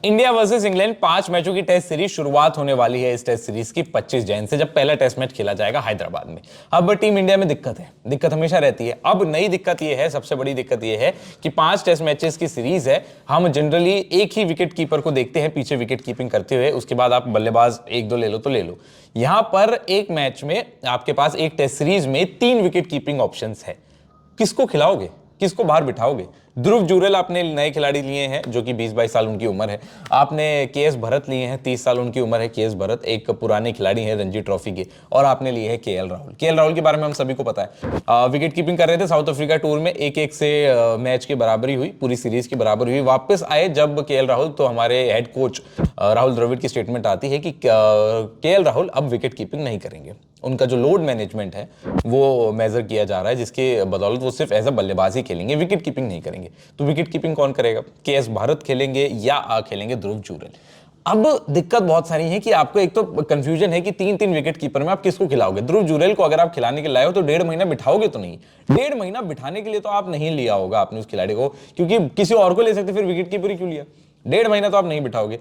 India versus England 5 मैचों की test series शुरुआत होने वाली है। इस टेस्ट सीरीज की 25 जैन से, जब पहला टेस्ट मैच खेला जाएगा हैदराबाद में। अब टीम इंडिया में दिक्कत हमेशा रहती है। अब नई दिक्कत यह है, सबसे बड़ी दिक्कत यह है कि 5 टेस्ट मैचेस की सीरीज है। हम जनरली एक ही विकेट कीपर को देखते हैं पीछे विकेट कीपिंग करते हुए, उसके बाद आप बल्लेबाज 1-2 ले लो तो ले लो। यहां पर एक मैच में आपके पास, एक टेस्ट सीरीज में 3 विकेट कीपिंग ऑप्शंस है। किसको खिलाओगे, किसको बाहर बिठाओगे? ध्रुव जुरेल आपने नए खिलाड़ी लिए हैं जो कि 20-22 साल उनकी उम्र है। आपने केएस भरत लिए हैं, 30 साल उनकी उम्र है। केएस भरत एक पुराने खिलाड़ी हैं रणजी ट्रॉफी के। और आपने लिए हैं केएल राहुल। केएल राहुल के बारे में हम सभी को पता है, विकेट कीपिंग कर रहे थे साउथ अफ्रीका टूर में, 1-1 से मैच की बराबरी हुई, पूरी सीरीज की बराबरी हुई। वापस आए जब केएल राहुल, तो हमारे हेड कोच राहुल द्रविड़ की स्टेटमेंट आती है कि केएल राहुल अब विकेट कीपिंग नहीं करेंगे। उनका जो लोड मैनेजमेंट है वो मेजर किया जा रहा है, जिसके बदौलत वो सिर्फ एज अ बल्लेबाजी खेलेंगे, विकेट कीपिंग नहीं करेंगे। तो विकेट कीपिंग कौन करेगा? केएस भारत खेलेंगे या खेलेंगे ध्रुव जुरेल? अब दिक्कत बहुत सारी है कि आपको एक तो कंफ्यूजन है कि 3-3 विकेट कीपर में आप किसको खिलाओगे। ध्रुव जुरेल को अगर आप खिलाने के लाए हो तो 1.5 महीना बिठाओगे तो नहीं। 1.5 महीना बिठाने के लिए तो आप नहीं लिया होगा आपने उस खिलाड़ी को, क्योंकि किसी और को ले सकते, फिर विकेट कीपर ही क्यों लिया? 1.5 महीना तो आप नहीं बिठाओगे।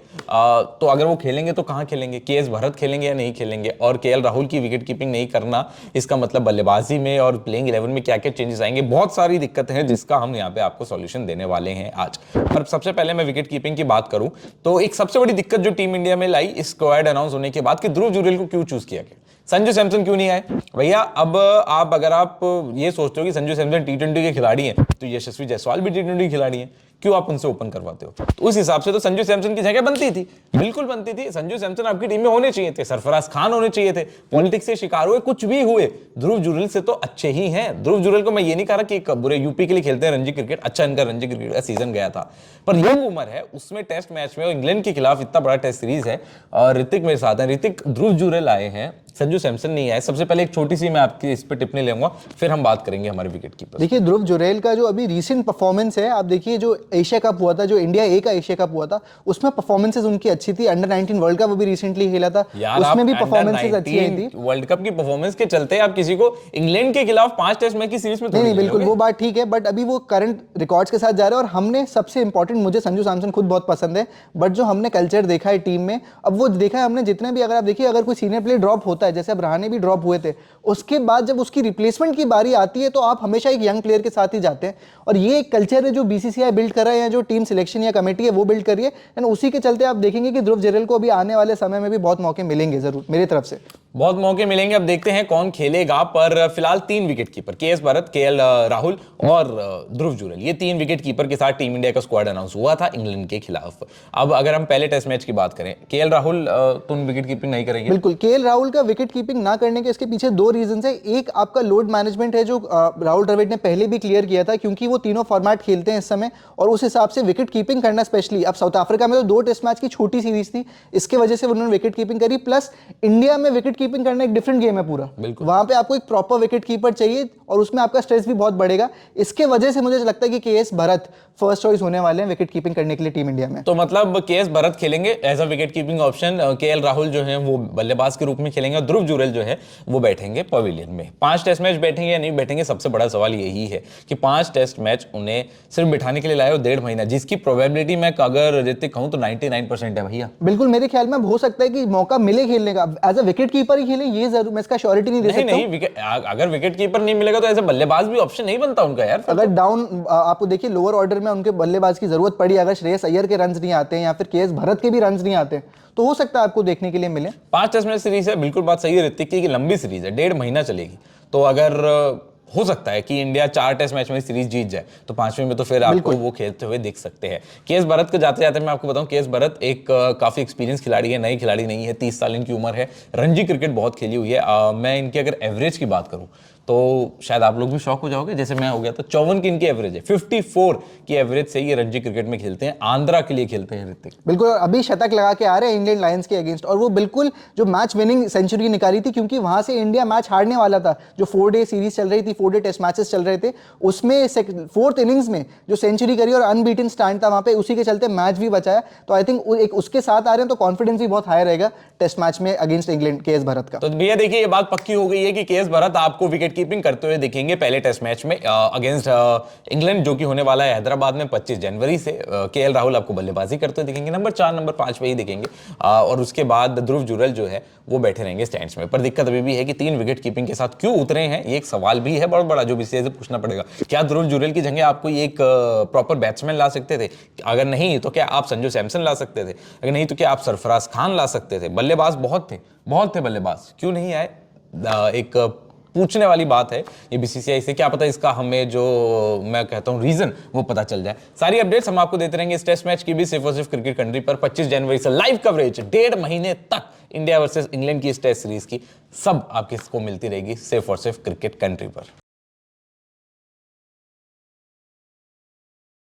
तो अगर वो खेलेंगे तो कहां खेलेंगे? केएस भरत खेलेंगे या नहीं खेलेंगे? और केएल राहुल की विकेट कीपिंग नहीं करना, इसका मतलब बल्लेबाजी में और प्लेइंग 11 में क्या क्या चेंजेस आएंगे? बहुत सारी दिक्कतें हैं जिसका हम यहाँ पे आपको सॉल्यूशन देने वाले हैं आज। पर सबसे पहले मैं विकेट कीपिंग की बात करूं तो एक सबसे बड़ी दिक्कत जो टीम इंडिया में लाई इस स्क्वाड अनाउंस होने के बाद, कि ध्रुव जुरेल को क्यों चूज किया गया, संजू सैमसन क्यों नहीं आए? भैया अब अगर आप ये सोचते हो कि संजू सैमसन टी20 के खिलाड़ी हैं, तो यशस्वी जायसवाल भी टी20 खिलाड़ी हैं, क्यों आप उनसे ओपन करवाते हो? तो उस हिसाब से तो संजू सैमसन की जगह बनती थी, बिल्कुल बनती थी। संजू सैमसन आपकी टीम में होने चाहिए थे, सरफराज खान होने चाहिए थे। पॉलिटिक्स से शिकार हुए, कुछ भी हुए, ध्रुव जुरेल से तो अच्छे ही हैं। ध्रुव जुरेल को मैं ये नहीं कह रहा कि बुरे, यूपी के लिए खेलते हैं रणजी क्रिकेट, अच्छा इनका रणजी क्रिकेट का सीजन गया था, पर यंग उम्र है, उसमें टेस्ट मैच में इंग्लैंड के खिलाफ इतना बड़ा टेस्ट सीरीज है। और ऋतिक मेरे साथ है, ऋतिक, ध्रुव जुरेल आए हैं, संजू सैमसन नहीं आए। सबसे पहले एक छोटी सी मैं आपकी इस पे टिप्पणी लूंगा, फिर हम बात करेंगे हमारे विकेट कीपर। देखिए, ध्रुव जुरेल का जो अभी रीसेंट परफॉर्मेंस है, आप देखिए जो एशिया कप हुआ था, जो इंडिया ए का एशिया कप हुआ था, उसमें परफॉर्मेंसेस उनकी अच्छी थी। अंडर 19 वर्ल्ड कप अभी रिसेंटली खेला था, उसमें भी परफॉर्मेंसेस अच्छी आई थी। वर्ल्ड कप की परफॉर्मेंस के चलते आप किसी को इंग्लैंड के खिलाफ 5 टेस्ट मैच की सीरीज में नहीं, बिल्कुल वो बात ठीक है, बट अभी वो करंट रिकॉर्ड्स के साथ जा रहे हैं। और हमने सबसे इंपॉर्टेंट, मुझे संजू सैमसन खुद बहुत पसंद है, बट जो हमने कल्चर देखा है टीम में, अब वो देखा है हमने जितने भी, अगर आप देखिए, अगर कोई सीनियर प्लेयर ड्रॉप होता है, जैसे अब रहाणे भी ड्रॉप हुए थे, उसके बाद जब उसकी रिप्लेसमेंट की बारी आती है तो आप हमेशा एक यंग प्लेयर के साथ ही जाते हैं। और ये एक कल्चर है जो बीसीसीआई बिल्ड कर रहा है, या जो टीम सिलेक्शन या कमेटी है वो बिल्ड कर रही है, एंड उसी के चलते आप देखेंगे कि ध्रुव जुरेल को अभी आने वाले समय में भी बहुत मौके मिलेंगे, जरूर मेरी तरफ से बहुत मौके मिलेंगे। अब देखते हैं कौन खेलेगा, पर फिलहाल 3 wicket keeper, KS Bharat, KL Rahul और ध्रुव जुरेल, ये 3 विकेट कीपर के साथ टीम इंडिया का स्क्वाड अनाउंस हुआ था इंग्लैंड के खिलाफ। अब अगर हम पहले टेस्ट मैच की बात करें, केएल राहुल तुम विकेट कीपिंग नहीं करेंगे? बिल्कुल, केएल राहुल का विकेट कीपिंग ना करने के इसके पीछे 2 रीजन है। एक आपका लोड मैनेजमेंट है, जो राहुल द्रविड़ ने पहले भी क्लियर किया था, क्योंकि वो तीनों फॉर्मेट खेलते हैं इस समय, और उस हिसाब से विकेट कीपिंग करना, स्पेशली अब साउथ अफ्रीका में तो 2 टेस्ट मैच की छोटी सीरीज थी, इसके वजह से उन्होंने विकेट कीपिंग करी। प्लस इंडिया में विकेट कीपिंग करना एक डिफरेंट गेम है पूरा, वहां पे आपको एक प्रॉपर विकेट कीपर चाहिए, और उसमें आपका स्ट्रेस भी बहुत बढ़ेगा। इसके वजह से मुझे लगता है कि केएस भरत फर्स्ट चॉइस होने वाले हैं विकेट कीपिंग करने के लिए टीम इंडिया में। तो मतलब केएस भरत खेलेंगे as a wicket keeping option, KL Rahul जो है वो बल्लेबाज के रूप में खेलेंगे, और ध्रुव जुरेल जो है वो बैठेंगे पवेलियन में। 5 टेस्ट मैच बैठेंगे या नहीं बैठेंगे, सबसे बड़ा सवाल यही है कि 5 टेस्ट मैच उन्हें सिर्फ बिठाने के लिए लाए हो 1.5 महीना, जिसकी प्रोबेबिलिटी मैं अगर ऋतिक कहूं तो 99% है भैया। बिल्कुल, मेरे ख्याल में हो सकता है कि मौका मिले खेलने का, एज अ विकेट कीपर ही खेले, ये जरूर मैं इसका श्योरिटी नहीं दे सकता। नहीं, अगर विकेट कीपर नहीं मिलेगा तो ऐसे बल्लेबाज भी ऑप्शन नहीं बनता उनका यार। अगर डाउन आपको देखिए लोअर ऑर्डर में उनके बल्लेबाज की जरूरत पड़ी, अगर श्रेयस अय्यर के रन्स नहीं आते हैं या फिर केएस भरत के भी रन्स नहीं आते, तो हो सकता है आपको देखने के लिए मिले। 5 टेस्ट मैच सीरीज है, बिल्कुल बात सही है ऋतिक की कि लंबी सीरीज है, 1.5 महीना चलेगी। तो अगर हो सकता है कि इंडिया 4 टेस्ट मैच में सीरीज जीत जाए, तो 5वें में तो फिर आपको वो खेलते हुए देख सकते हैं। केएस भरत को जाते जाते मैं आपको बताऊं, केएस भरत एक काफी एक्सपीरियंस खिलाड़ी है, नई खिलाड़ी नहीं है, 30 साल इनकी उम्र है, रणजी क्रिकेट बहुत खेली हुई है। मैं इनकी अगर एवरेज की बात करूं तो शायद आप लोग भी शॉक हो जाओगे, जैसे मैं हो गया था। 54 की इनकी एवरेज है, 54 की एवरेज से ये रणजी क्रिकेट में खेलते हैं, आंध्रा के लिए खेलते हैं ऋतिक। बिल्कुल, अभी शतक लगा के आ रहे हैं इंग्लैंड लायंस के अगेंस्ट, और वो बिल्कुल जो मैच विनिंग सेंचुरी निकाली थी, क्योंकि वहां से इंडिया मैच हारने वाला था। जो 4 डे सीरीज चल रही थी, 4 डे टेस्ट मैचेस चल रहे थे, उसमें 4th इनिंग्स में जो सेंचुरी करी और अनबीटन स्टैंड था वहां पे, उसी के चलते मैच भी बचाया। तो आई थिंक एक उसके साथ आ रहे हैं, तो कॉन्फिडेंस भी बहुत हाई रहेगा टेस्ट मैच में अगेंस्ट इंग्लैंड केएस भरत का। तो भैया देखिए, ये बात पक्की हो गई है कि केएस भरत आपको विकेट कीपिंग करते हुए दिखेंगे पहले टेस्ट मैच में अगेंस्ट इंग्लैंड, जो कि होने वाला है हैदराबाद में 25 जनवरी से। केएल राहुल आपको बल्लेबाजी करते हुए दिखेंगे, नंबर 4 नंबर 5 पे ही दिखेंगे, और उसके बाद ध्रुव जुरैल जो है वो बैठे रहेंगे स्टैंड्स में। पर दिक्कत अभी भी है कि 3 विकेट कीपिंग के साथ क्यों उतरे हैं, ये एक सवाल भी है बहुत बड़ा, जो बीसीसीआई से पूछना पड़ेगा। क्या ध्रुव जुरैल की जगह आप कोई एक प्रॉपर बैट्समैन ला सकते थे? अगर नहीं तो क्या आप संजू सैमसन ला सकते थे? अगर नहीं तो क्या आप सरफराज खान ला सकते थे? बल्लेबाज बहुत थे बल्लेबाज, क्यों नहीं आए? एक पूछने वाली बात है ये बीसीसीआई से। क्या पता इसका हमें जो मैं कहता हूं रीजन वो पता चल जाए। सारी अपडेट्स हम आपको देते रहेंगे इस टेस्ट मैच की भी, सिर्फ और सिर्फ क्रिकेट कंट्री पर। 25 जनवरी से लाइव कवरेज 1.5 महीने तक इंडिया वर्सेस इंग्लैंड की इस टेस्ट सीरीज की सब आपको मिलती रहेगी सिर्फ और सिर्फ क्रिकेट कंट्री पर।